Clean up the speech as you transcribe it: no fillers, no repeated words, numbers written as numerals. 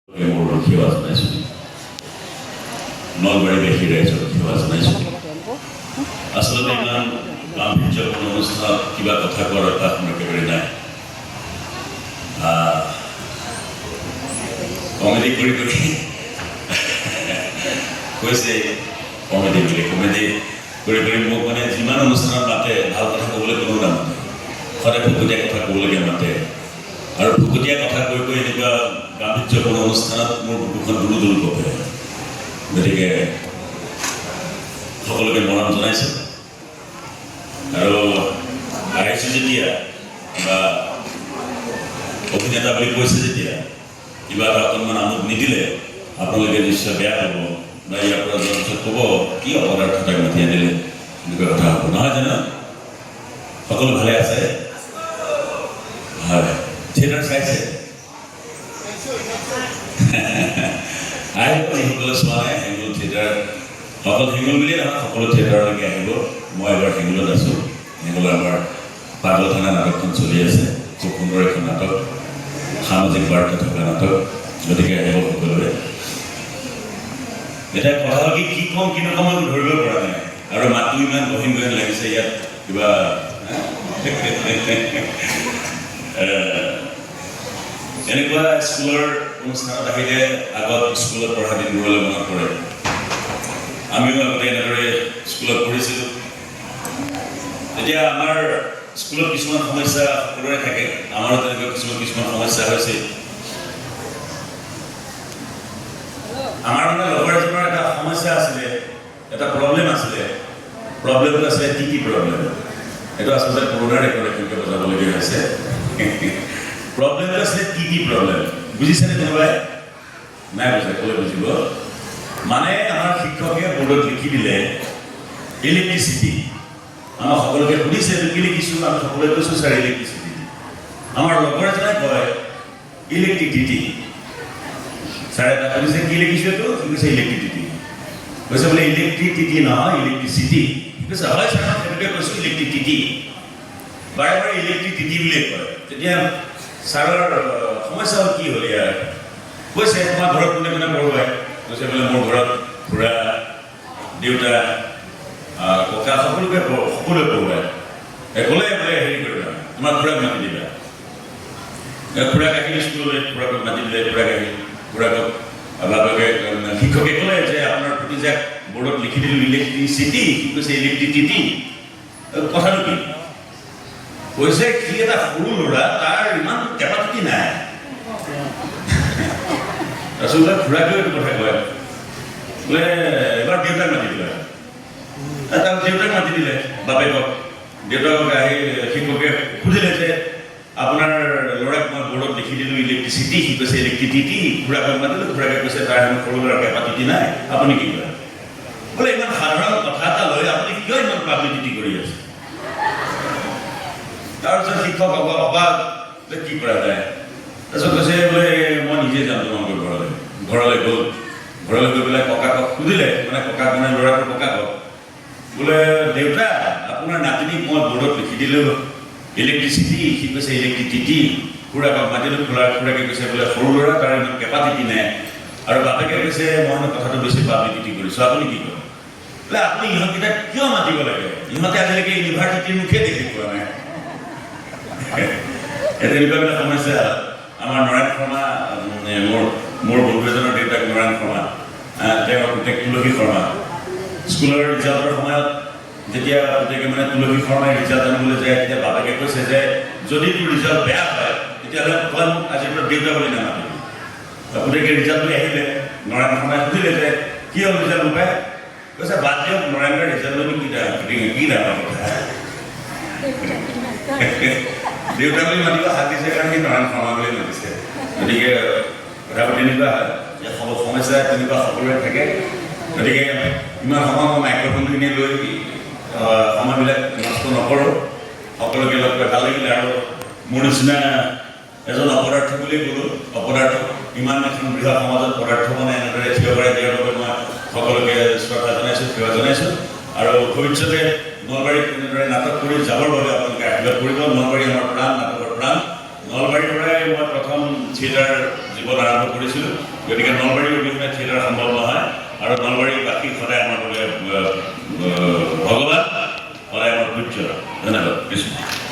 সেৱা জনাইছোঁ নলবাৰীবাসী ৰাইজক সেৱা জনাইছোঁ। আচলতে ইমান গাম্ভীৰ্যপূৰ্ণ অনুষ্ঠানত কিবা কথা কোৱাৰ অভ্যাস মোৰ একেবাৰে নাই। কমেডি কৰি কৈছে কমেডি বুলি কমেডি কৰি মোক মানে যিমান অনুষ্ঠানত মাতে ভাল কথা ক'বলৈ কোনো নামাতে, সদায় ভুকতীয়া কথা ক'বলগীয়া মাতে। আৰু ভুকতীয়া কথা কৈ এনেকুৱা গাম্ভীৰ্যপূৰ্ণ অনুষ্ঠানত মোৰ বুকুখন দুলু কপে। গতিকে সকলোকে মৰম জনাইছোঁ আৰু আহিছোঁ যেতিয়া বা অভিনেতা বুলি কৈছে যেতিয়া কিবা এটা অকণমান আমোদ নিদিলে আপোনালোকে নিশ্চয় বেয়া পাব বা ইয়াৰ পৰা যোৱাৰ পিছত ক'ব কি অপৰাধ তাক মাতি আনিলে, এনেকুৱা কথা হ'ব নহয় জানো? সকলো ভালে আছে? হয়, থিয়েটাৰ চাইছে? আহিব যিসকলে চোৱা নাই হেঙুল থিয়েটাৰ, অকল হেঙুল বুলিয়ে নহয় সকলো থিয়েটাৰলৈকে আহিব। মই এবাৰ হেঙুলত আছোঁ। হেঙুলত আমাৰ পাগল থানা নাটকখন চলি আছে, খুব সুন্দৰ এখন নাটক, সামাজিক বাৰ্তা থকা নাটক। গতিকে আহিব সকলোৱে। এতিয়া কথা হ'ল কি কম কি নকম আমি ধৰিব পৰা নাই, আৰু মাতটো ইমান গহীন গহীন লাগিছে ইয়াত কিবা এনেকুৱা স্কুলৰ অনুষ্ঠানত আহিলে আগত স্কুলত পঢ়া দিনবোৰলৈ মনত পৰে। আমিও আগতে এনেদৰে স্কুলত পঢ়িছিলোঁ। এতিয়া আমাৰ স্কুলত কিছুমান সমস্যা সকলোৰে থাকে, আমাৰো তেনেকুৱা কিছুমান সমস্যা হৈছে। আমাৰ মানে লগৰ এজনৰ এটা সমস্যা আছিলে, এটা প্ৰব্লেম আছিলে। প্ৰব্লেমটো আছিলে কি প্ৰব্লেম? এইটো আচলতে কৰোণাৰ ৰেকৰ্ডেশ্যনকে বজাবলগীয়া হৈছে। প্ৰব্লেমটো আছিলে কি প্ৰব্লেম বুজিছেনে কোনোবাই? নাই বুজা, ক'লে বুজিব? মানে আমাৰ শিক্ষকে বৰ্ডত লিখি দিলে ইলেক্ট্ৰিচিটি। আমাক সকলোকে সুধিছে এইটো কি লিখিছোঁ, আমি সকলোৱে কৈছোঁ ছাৰ ইলেক্ট্ৰিচিটি। আমাৰ লগৰ এজনে কয় ইলেক্ট্ৰিচিটি। ছাৰে তাক সুধিছে কি লিখিছোঁ এইটো, কৈছে ইলেক্ট্ৰিচিটি। কৈছে বোলে ইলেক্ট্ৰিচিটি নহয় ইলেক্ট্ৰিচিটি। কৈছে হয় ছাৰ মই সেইটোকে কৈছোঁ ইলেক্ট্ৰিচিটি। বাৰে বাৰে ইলেক্ট্ৰিচিটি বুলিয়ে কয়। তেতিয়া ছাৰৰ সমস্যা হ'ল কি হ'ল ইয়াৰ? কৈছে তোমাৰ ঘৰত কোনে কোনে পঢ়ুৱায়? কৈছে বোলে মোৰ ঘৰত খুৰা, দেউতা, ককা সকলোৱে পঢ়ুৱায়। ক'লে বোলে হেৰি কৰিবা, তোমাৰ খুৰাক মাতি দিবা। খুৰাক আহিল স্কুললৈ, খুৰাকক মাতি দিলে, খুৰাক আহিল। খুৰাকক বাপেকে শিক্ষকে ক'লে যে আপোনাৰ প্ৰতি যে বৰ্ডত লিখি দিলোঁ ইলেক্ট্ৰিচিটি, সি কৈছে ইলেক্ট্ৰিচিটি। কথাটো কি? কৈছে সি এটা সৰু ল'ৰা, তাৰ ইমান কেপাচিটি নাই। আচলতে খুৰাকেও এইটো কথা কয়, বোলে এবাৰ দেউতাক মাতি দিলে। তাক দেউতাক মাতি দিলে বাপেকক। দেউতাকক আহি শিক্ষকে সুধিলে যে আপোনাৰ ল'ৰাক মই বৰ্ডত লিখি দিলোঁ ইলেক্ট্ৰিচিটি, সি কৈছে ইলেক্ট্ৰিচিটি। খুৰাকক মাতিলোঁ, খুৰাকে কৈছে তাৰ হেনো সৰু ল'ৰাৰ কেপাচিটি নাই, আপুনি কি কৰে? বোলে ইমান সাধাৰণ কথা এটা লৈ আপুনি কিয় ইমান পাব্লিচিটি কৰি আছে? তাৰপিছত শিক্ষক অবাক যে কি কৰা যায়। তাৰপিছত কৈছে বোলে মই নিজে যাম তোমালোকৰ ঘৰলৈ। ঘৰলৈ গ'ল। ঘৰলৈ গৈ পেলাই ককাকক সুধিলে, মানে ককাক মানে ল'ৰাটোৰ ককাকক, বোলে দেউতা আপোনাৰ নাতিনীক মই বৰ্ডত লিখি দিলোঁ ইলেক্ট্ৰিচিটি, সি কৈছে ইলেক্ট্ৰিচিটি। খুৰাকক মাতিলোঁ, খুৰাকে কৈছে বোলে সৰু ল'ৰা তাৰ ইমান কেপাচিটি নাই। আৰু বাপেকে কৈছে মই কথাটো বেছি পাব্লিচিটি কৰিছোঁ, আপুনি কি কৰে? বোলে আপুনি ইহঁতকেইটাক কিয় মাতিব লাগে? ইহঁতে আজিলৈকে ইউনিভাৰ্চিটিৰ মুখে দেখি পোৱা নাই। তেনেকুৱাবিলাক সমস্যা। আমাৰ নৰায়ণ শৰ্মা, মোৰ বন্ধু এজনৰ দেউতাক নৰায়ণ শৰ্মা, তেওঁৰ পুতেক তুলসী শৰ্মা। স্কুলৰ ৰিজাল্টৰ সময়ত যেতিয়া পুতেকে মানে তুলসী শৰ্মাই ৰিজাল্ট আনিবলৈ যায়, তেতিয়া বাপেকে কৈছে যে যদি তোৰ ৰিজাল্ট বেয়া হয় তেতিয়াহ'লে তই মোক আজিৰ পৰা দেউতা বুলি নামাতিবি। পুতেকে ৰিজাল্ট লৈ আহিলে, নৰায়ণ শৰ্মাই সুধিলে যে কি হ'ল ৰিজাল্ট লুকাই? কৈছে বাদ দিয়ক, নৰায়ণৰ ৰিজাল্ট লৈ কি ডাঙৰ কথা। দেউতা বুলি মাতিব হাত দিছে কাৰণে সি নৰায়ণ শৰ্মা বুলি মাতিছে। গতিকে কথাবোৰ তেনেকুৱা হয় যে সমস্যা তেনেকুৱা সকলোৰে থাকে। গতিকে ইমান সময় মই মাইক্ৰফোনটো কিনি লৈ সময়বিলাক নষ্ট নকৰোঁ। সকলোকে লগ পাই ভাল লাগিলে। আৰু মোৰ নিচিনা এজন অপদাৰ্থ বুলিয়ে ক'লোঁ। অপদাৰ্থ ইমান এখন বৃহৎ সমাজত পদাৰ্থ মানে এনেদৰে থিয় কৰাই দিয়াৰ বাবে মই সকলোকে শ্ৰদ্ধা জনাইছোঁ, সেৱা জনাইছোঁ। আৰু ভৱিষ্যতে নলবাৰীত এনেদৰে নাটক কৰি যাবৰ বাবে আপোনালোকে আশীৰ্বাদ কৰিব। নলবাৰী আমাৰ প্ৰাণ, নাটকৰ প্ৰাণ। নলবাৰীৰ পৰাই মই প্ৰথম থিয়েটাৰ জীৱন আৰম্ভ কৰিছিলোঁ গতিকে নলবাৰীৰ অবিহনে থিয়েটাৰ সম্ভৱ নহয় আৰু নলবাৰীবাসী সদায় আমাৰ বাবে ভগৱান সদায় আমাৰ পূজ্য ধন্যবাদ কৃষ্ণ